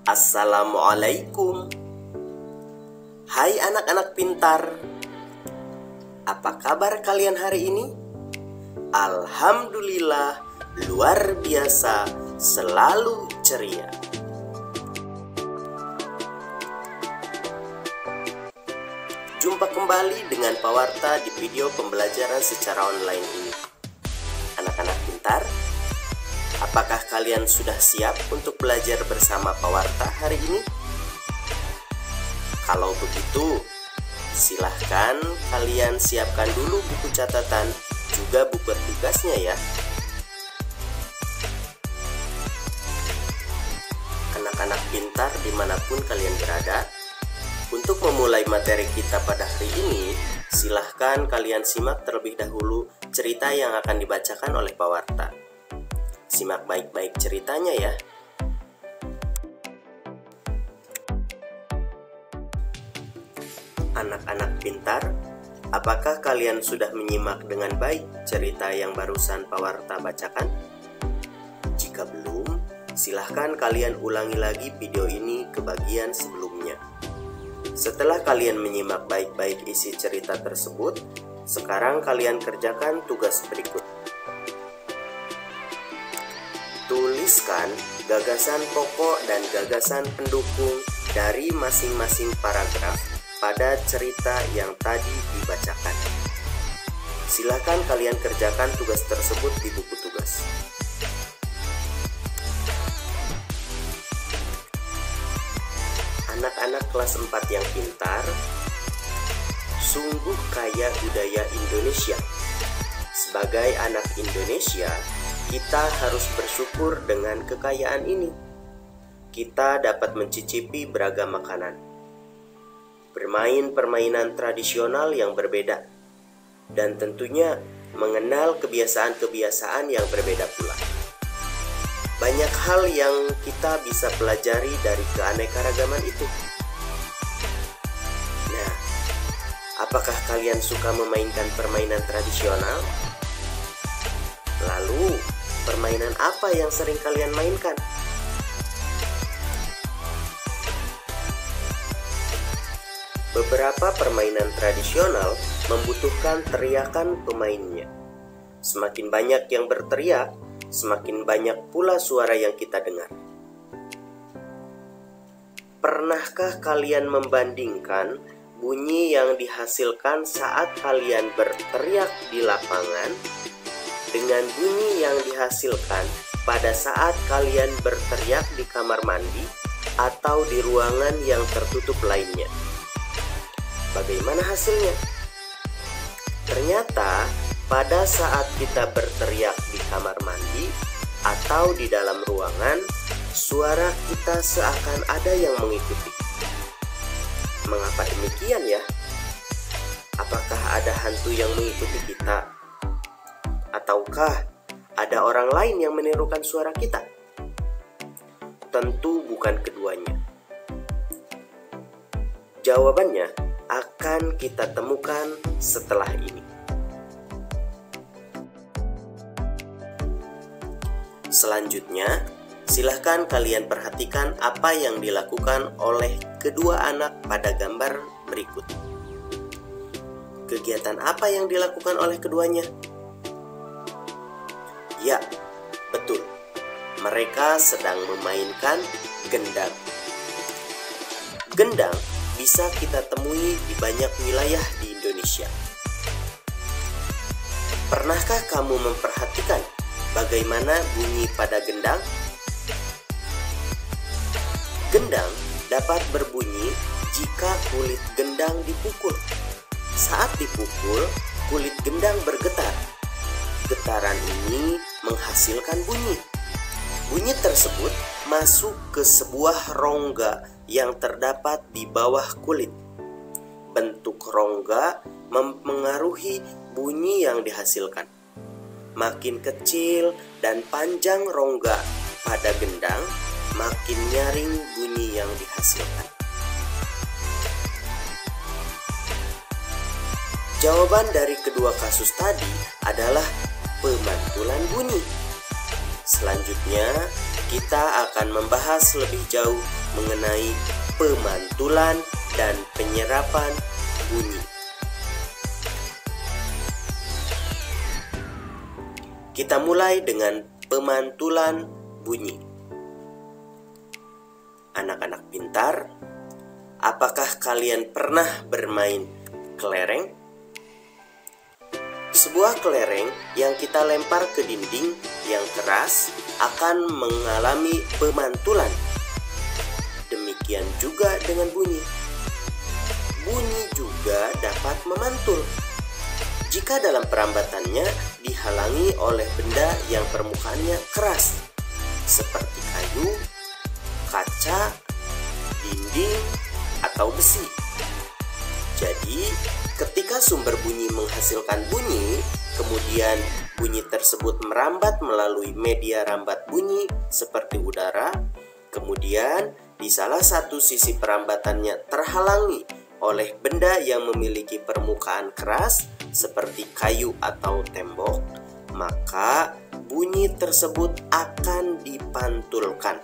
Assalamualaikum. Hai anak-anak pintar. Apa kabar kalian hari ini? Alhamdulillah, luar biasa, selalu ceria. Jumpa kembali dengan Pak Warta di video pembelajaran secara online ini. Anak-anak pintar, apakah kalian sudah siap untuk belajar bersama Pak Warta hari ini? Kalau begitu, silahkan kalian siapkan dulu buku catatan, juga buku tugasnya ya. Anak-anak pintar dimanapun kalian berada, untuk memulai materi kita pada hari ini, silahkan kalian simak terlebih dahulu cerita yang akan dibacakan oleh Pak Warta. Simak baik-baik ceritanya ya. Anak-anak pintar, apakah kalian sudah menyimak dengan baik cerita yang barusan Pak Warta bacakan? Jika belum, silahkan kalian ulangi lagi video ini ke bagian sebelumnya. Setelah kalian menyimak baik-baik isi cerita tersebut, sekarang kalian kerjakan tugas berikut. Tuliskan gagasan pokok dan gagasan pendukung dari masing-masing paragraf pada cerita yang tadi dibacakan. Silakan kalian kerjakan tugas tersebut di buku tugas. Anak-anak kelas 4 yang pintar, sungguh kaya budaya Indonesia. Sebagai anak Indonesia, kita harus bersyukur dengan kekayaan ini. Kita dapat mencicipi beragam makanan, bermain permainan tradisional yang berbeda, dan tentunya mengenal kebiasaan-kebiasaan yang berbeda pula. Banyak hal yang kita bisa pelajari dari keanekaragaman itu. Nah, apakah kalian suka memainkan permainan tradisional? Lalu, permainan apa yang sering kalian mainkan? Beberapa permainan tradisional membutuhkan teriakan pemainnya. Semakin banyak yang berteriak, semakin banyak pula suara yang kita dengar. Pernahkah kalian membandingkan bunyi yang dihasilkan saat kalian berteriak di lapangan dengan bunyi yang dihasilkan pada saat kalian berteriak di kamar mandi atau di ruangan yang tertutup lainnya? Bagaimana hasilnya? Ternyata pada saat kita berteriak di kamar mandi atau di dalam ruangan, suara kita seakan ada yang mengikuti. Mengapa demikian ya? Apakah ada hantu yang mengikuti kita? Ataukah ada orang lain yang menirukan suara kita? Tentu bukan keduanya. Jawabannya akan kita temukan setelah ini. Selanjutnya, silahkan kalian perhatikan apa yang dilakukan oleh kedua anak pada gambar berikut. Kegiatan apa yang dilakukan oleh keduanya? Ya, betul. Mereka sedang memainkan gendang. Gendang bisa kita temui di banyak wilayah di Indonesia. Pernahkah kamu memperhatikan bagaimana bunyi pada gendang? Gendang dapat berbunyi jika kulit gendang dipukul. Saat dipukul, kulit gendang bergetar. Getaran ini menghasilkan bunyi. Bunyi tersebut masuk ke sebuah rongga yang terdapat di bawah kulit. Bentuk rongga mempengaruhi bunyi yang dihasilkan. Makin kecil dan panjang rongga pada gendang, makin nyaring bunyi yang dihasilkan. Jawaban dari kedua kasus tadi adalah pemantulan bunyi. Selanjutnya, kita akan membahas lebih jauh mengenai pemantulan dan penyerapan bunyi. Kita mulai dengan pemantulan bunyi. Anak-anak pintar, apakah kalian pernah bermain kelereng? Sebuah kelereng yang kita lempar ke dinding yang keras akan mengalami pemantulan. Demikian juga dengan bunyi. Bunyi juga dapat memantul jika dalam perambatannya dihalangi oleh benda yang permukaannya keras, seperti kayu, kaca, dinding, atau besi. Jadi, ketika sumber bunyi menghasilkan bunyi, kemudian bunyi tersebut merambat melalui media rambat bunyi seperti udara, kemudian di salah satu sisi perambatannya terhalangi oleh benda yang memiliki permukaan keras seperti kayu atau tembok, maka bunyi tersebut akan dipantulkan,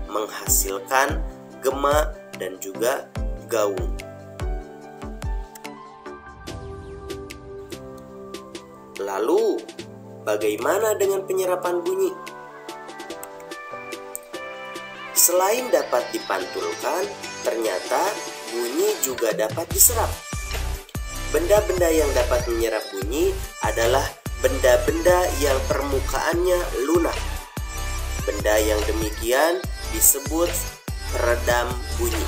menghasilkan gema dan juga gaung. Lalu, bagaimana dengan penyerapan bunyi? Selain dapat dipantulkan, ternyata bunyi juga dapat diserap. Benda-benda yang dapat menyerap bunyi adalah benda-benda yang permukaannya lunak. Benda yang demikian disebut peredam bunyi.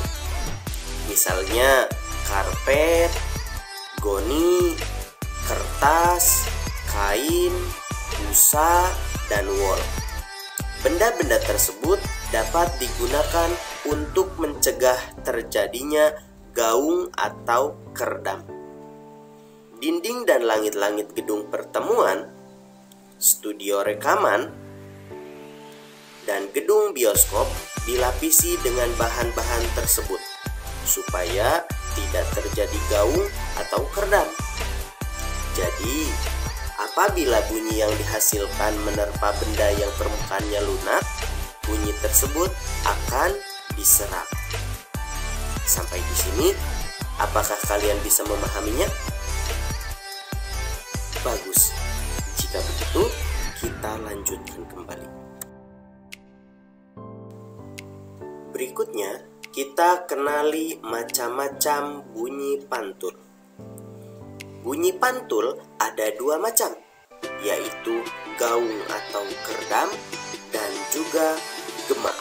Misalnya karpet, goni, kertas, kain, busa, dan wol. Benda-benda tersebut dapat digunakan untuk mencegah terjadinya gaung atau keredam. Dinding dan langit-langit gedung pertemuan, studio rekaman, dan gedung bioskop dilapisi dengan bahan-bahan tersebut supaya tidak terjadi gaung atau keredam. Jadi, apabila bunyi yang dihasilkan menerpa benda yang permukaannya lunak, bunyi tersebut akan diserap. Sampai di sini, apakah kalian bisa memahaminya? Bagus. Jika begitu, kita lanjutkan kembali. Berikutnya, kita kenali macam-macam bunyi pantul. Bunyi pantul ada dua macam, yaitu gaung atau keredam dan juga gema.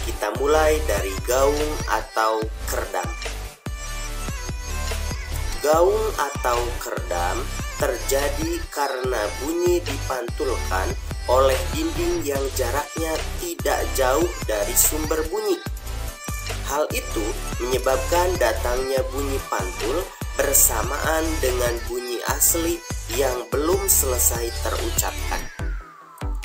Kita mulai dari gaung atau keredam. Gaung atau keredam terjadi karena bunyi dipantulkan oleh dinding yang jaraknya tidak jauh dari sumber bunyi. Hal itu menyebabkan datangnya bunyi pantul bersamaan dengan bunyi asli yang belum selesai terucapkan.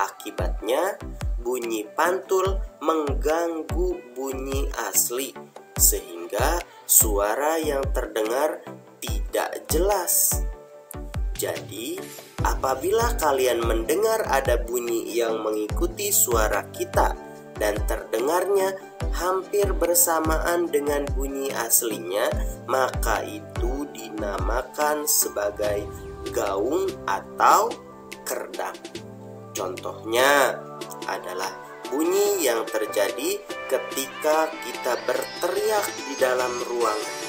Akibatnya, bunyi pantul mengganggu bunyi asli, sehingga suara yang terdengar tidak jelas. Jadi, apabila kalian mendengar ada bunyi yang mengikuti suara kita dan terdengarnya hampir bersamaan dengan bunyi aslinya, maka itu dinamakan sebagai gaung atau keredam. Contohnya adalah bunyi yang terjadi ketika kita berteriak di dalam ruangan.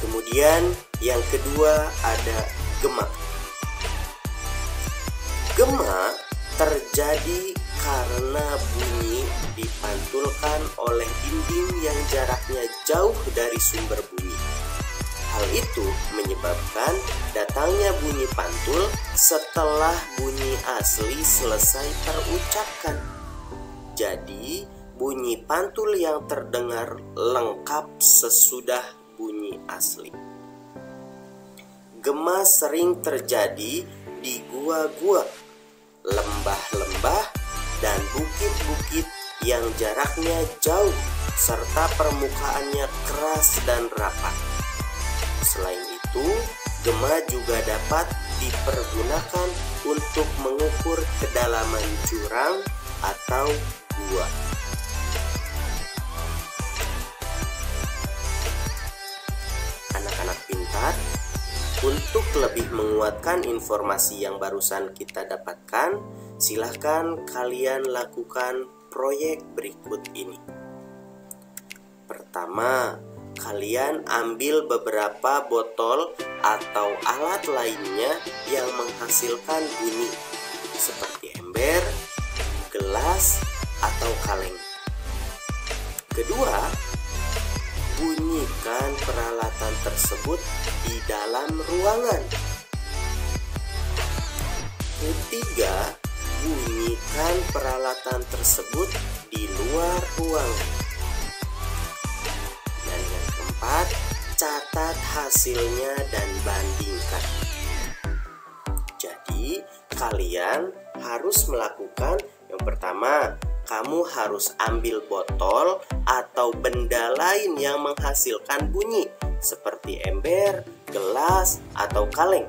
Kemudian yang kedua ada gema. Gema terjadi karena bunyi dipantulkan oleh dinding yang jaraknya jauh dari sumber bunyi. Hal itu menyebabkan datangnya bunyi pantul setelah bunyi asli selesai terucapkan. Jadi, bunyi pantul yang terdengar lengkap sesudah bunyi asli. Gema sering terjadi di gua-gua, lembah-lembah, dan bukit-bukit yang jaraknya jauh serta permukaannya keras dan rapat. Selain itu, gema juga dapat dipergunakan untuk mengukur kedalaman jurang atau gua. Anak-anak pintar, untuk lebih menguatkan informasi yang barusan kita dapatkan, silahkan kalian lakukan proyek berikut ini. Pertama, kalian ambil beberapa botol atau alat lainnya yang menghasilkan bunyi, seperti ember, gelas, atau kaleng. Kedua, bunyikan peralatan tersebut di dalam ruangan. Ketiga, bunyikan peralatan tersebut di luar ruangan. Dan yang keempat, catat hasilnya dan bandingkan. Jadi, kalian harus melakukan yang pertama, kamu harus ambil botol atau benda lain yang menghasilkan bunyi, seperti ember, gelas, atau kaleng.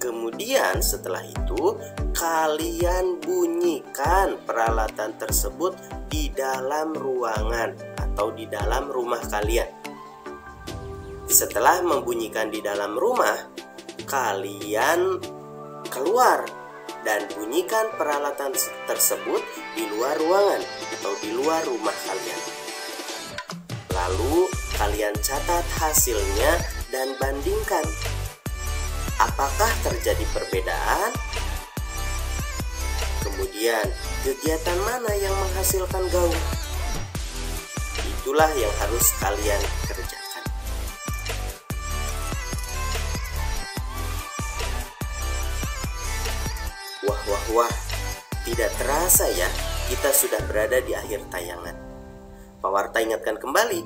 Kemudian setelah itu, kalian bunyikan peralatan tersebut di dalam ruangan atau di dalam rumah kalian. Setelah membunyikan di dalam rumah, kalian keluar dan bunyikan peralatan tersebut di luar ruangan atau di luar rumah kalian. Lalu kalian catat hasilnya dan bandingkan. Apakah terjadi perbedaan? Kemudian, kegiatan mana yang menghasilkan gaung? Itulah yang harus kalian kerjakan. Wah, tidak terasa ya, kita sudah berada di akhir tayangan. Pak Warta ingatkan kembali,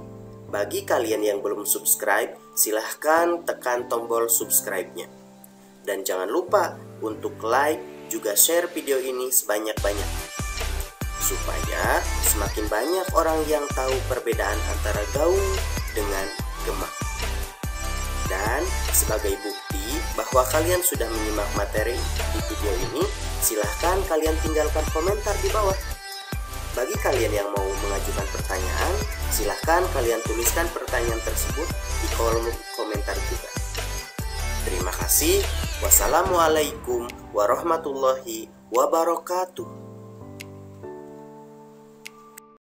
bagi kalian yang belum subscribe, silahkan tekan tombol subscribe-nya. Dan jangan lupa untuk like, juga share video ini sebanyak-banyak, supaya semakin banyak orang yang tahu perbedaan antara gaung dengan gemak. Dan sebagai bukti bahwa kalian sudah menyimak materi di video ini, silahkan kalian tinggalkan komentar di bawah. Bagi kalian yang mau mengajukan pertanyaan, silahkan kalian tuliskan pertanyaan tersebut di kolom komentar juga. Terima kasih. Wassalamualaikum warahmatullahi wabarakatuh.